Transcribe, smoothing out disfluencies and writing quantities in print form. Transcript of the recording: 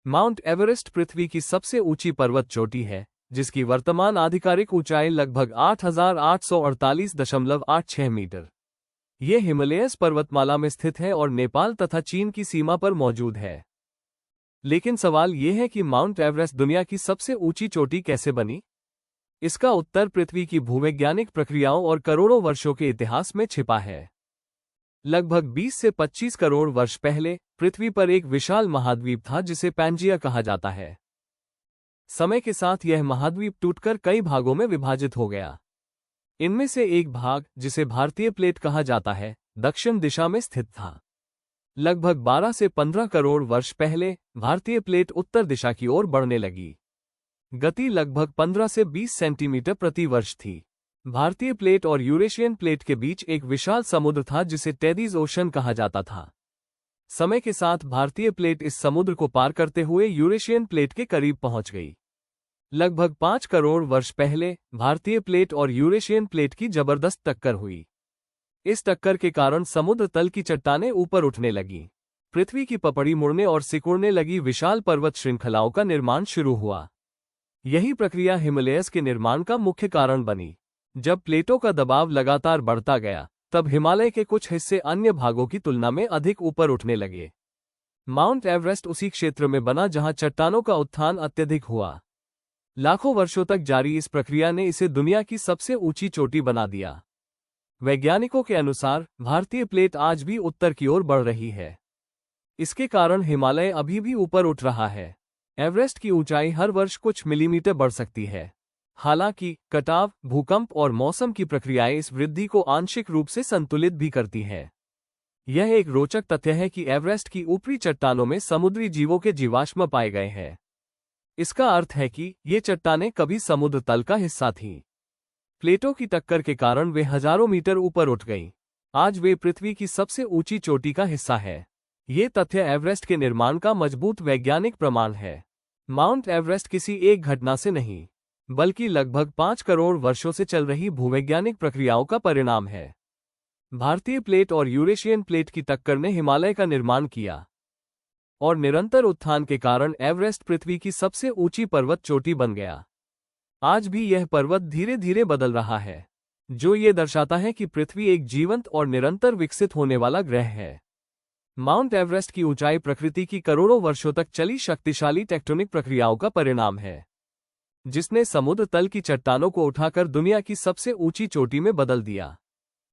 Mount Everest पृथ्वी की सबसे ऊंची पर्वत चोटी है, जिसकी वर्तमान आधिकारिक ऊंचाई लगभग 8,848.86 मीटर। ये हिमालयस पर्वतमाला में स्थित है और नेपाल तथा चीन की सीमा पर मौजूद है। लेकिन सवाल यह है कि माउंट एवरेस्ट दुनिया की सबसे ऊंची चोटी कैसे बनी? इसका उत्तर पृथ्वी की भूवैज्ञानिक प्रक्रियाओं और करोड़ों वर्षों के इतिहास में छिपा है। लगभग 20 से 25 करोड़ वर्ष पहले पृथ्वी पर एक विशाल महाद्वीप था जिसे पैंजिया कहा जाता है। समय के साथ यह महाद्वीप टूटकर कई भागों में विभाजित हो गया। इनमें से एक भाग, जिसे भारतीय प्लेट कहा जाता है, दक्षिण दिशा में स्थित था। लगभग 12 से 15 करोड़ वर्ष पहले भारतीय प्लेट उत्तर दिशा की ओर बढ़ने लगी। गति लगभग 15 से 20 सेंटीमीटर प्रति वर्ष थी। भारतीय प्लेट और यूरेशियन प्लेट के बीच एक विशाल समुद्र था जिसे टेडीज ओशन कहा जाता था। समय के साथ भारतीय प्लेट इस समुद्र को पार करते हुए यूरेशियन प्लेट के करीब पहुंच गई। लगभग 5 करोड़ वर्ष पहले भारतीय प्लेट और यूरेशियन प्लेट की जबरदस्त टक्कर हुई। इस टक्कर के कारण समुद्र तल की चट्टानें ऊपर उठने लगीं। पृथ्वी की पपड़ी मुड़ने और सिकुड़ने लगी, विशाल पर्वत श्रृंखलाओं का निर्माण शुरू हुआ। यही प्रक्रिया हिमालयस के निर्माण का मुख्य कारण बनी। जब प्लेटों का दबाव लगातार बढ़ता गया, तब हिमालय के कुछ हिस्से अन्य भागों की तुलना में अधिक ऊपर उठने लगे। माउंट एवरेस्ट उसी क्षेत्र में बना जहां चट्टानों का उत्थान अत्यधिक हुआ। लाखों वर्षों तक जारी इस प्रक्रिया ने इसे दुनिया की सबसे ऊंची चोटी बना दिया। वैज्ञानिकों के अनुसार भारतीय प्लेट आज भी उत्तर की ओर बढ़ रही है। इसके कारण हिमालय अभी भी ऊपर उठ रहा है। एवरेस्ट की ऊंचाई हर वर्ष कुछ मिलीमीटर बढ़ सकती है। हालांकि कटाव, भूकंप और मौसम की प्रक्रियाएं इस वृद्धि को आंशिक रूप से संतुलित भी करती हैं। यह एक रोचक तथ्य है कि एवरेस्ट की ऊपरी चट्टानों में समुद्री जीवों के जीवाश्म पाए गए हैं। इसका अर्थ है कि ये चट्टानें कभी समुद्र तल का हिस्सा थीं। प्लेटों की टक्कर के कारण वे हजारों मीटर ऊपर उठ गईं। आज वे पृथ्वी की सबसे ऊंची चोटी का हिस्सा है। ये तथ्य एवरेस्ट के निर्माण का मजबूत वैज्ञानिक प्रमाण है। माउंट एवरेस्ट किसी एक घटना से नहीं, बल्कि लगभग 5 करोड़ वर्षों से चल रही भूवैज्ञानिक प्रक्रियाओं का परिणाम है। भारतीय प्लेट और यूरेशियन प्लेट की टक्कर ने हिमालय का निर्माण किया, और निरंतर उत्थान के कारण एवरेस्ट पृथ्वी की सबसे ऊंची पर्वत चोटी बन गया। आज भी यह पर्वत धीरे धीरे बदल रहा है, जो ये दर्शाता है कि पृथ्वी एक जीवंत और निरंतर विकसित होने वाला ग्रह है। माउंट एवरेस्ट की ऊंचाई प्रकृति की करोड़ों वर्षों तक चली शक्तिशाली टेक्टोनिक प्रक्रियाओं का परिणाम है, जिसने समुद्र तल की चट्टानों को उठाकर दुनिया की सबसे ऊंची चोटी में बदल दिया।